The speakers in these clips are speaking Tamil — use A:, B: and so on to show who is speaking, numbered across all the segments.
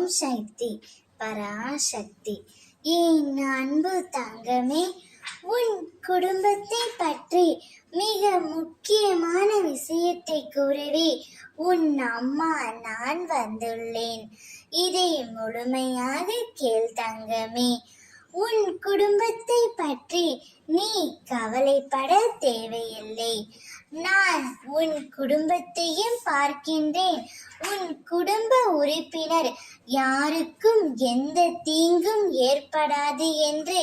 A: ஓம் சக்தி பராசக்தி. என் அன்பு தங்கமே, உன் குடும்பத்தை பற்றி மிக முக்கியமான விஷயத்தை கூறவே உன் அம்மா நான் வந்துள்ளேன். இதை முழுமையாக கேள் தங்கமே. உன் குடும்பத்தை பற்றி நீ கவலைப்பட தேவையில்லை. நான் உன் குடும்பத்தையும் பார்க்கின்றேன். உன் குடும்ப உறுப்பினர் யாருக்கும் எந்த தீங்கும் ஏற்படாது என்று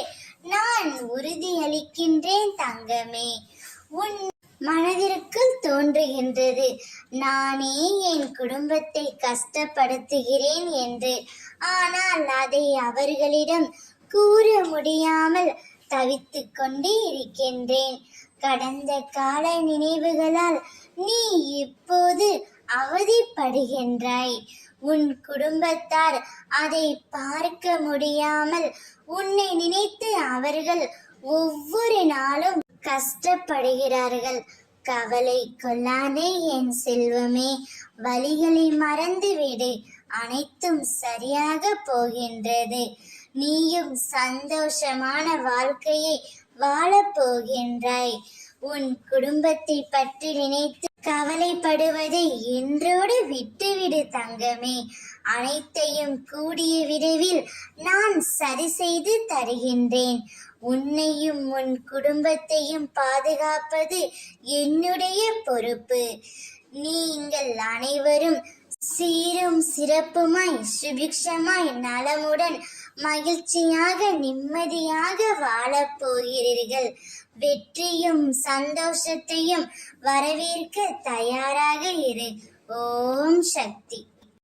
A: நான் உறுதியளிக்கின்றேன் தங்கமே. உன் மனதிற்குள் தோன்றுகின்றது, நானே என் குடும்பத்தை கஷ்டப்படுத்துகிறேன் என்று. ஆனால் அதை அவர்களிடம் கூற முடியாமல் தவித்துக் கொண்டே இருக்கின்றேன். கடந்த கால நினைவுகளால் நீ இப்போது அவதிப்படுகின்றாய். உன் குடும்பத்தார் அதை பார்க்க முடியாமல் உன்னை நினைத்து அவர்கள் ஒவ்வொரு நாளும் கஷ்டப்படுகிறார்கள். கவலை கொள்ளாதே என் செல்வமே, வலிகளை மறந்துவிடு, அனைத்தும் சரியாக போகின்றது. நீயும் சந்தோஷமான வாழ்க்கையை வாழப் போகின்றாய். உன் குடும்பத்தை பற்றி நினைத்து கவலைப்படுவதை இன்றோடு விட்டுவிடு தங்கமே. அனைத்தையும் கூடிய விரைவில் நான் சரி செய்து தருகின்றேன். உன்னையும் உன் குடும்பத்தையும் பாதுகாப்பது என்னுடைய பொறுப்பு. நீங்கள் அனைவரும் சீரும் சிறப்புமாய் சுபிக்ஷமாய் நலமுடன் மகிழ்ச்சியாக நிம்மதியாக வாழப் போகிறீர்கள். வெற்றியும் சந்தோஷத்தையும் வரவேற்க தயாராக இரு. ஓம் சக்தி.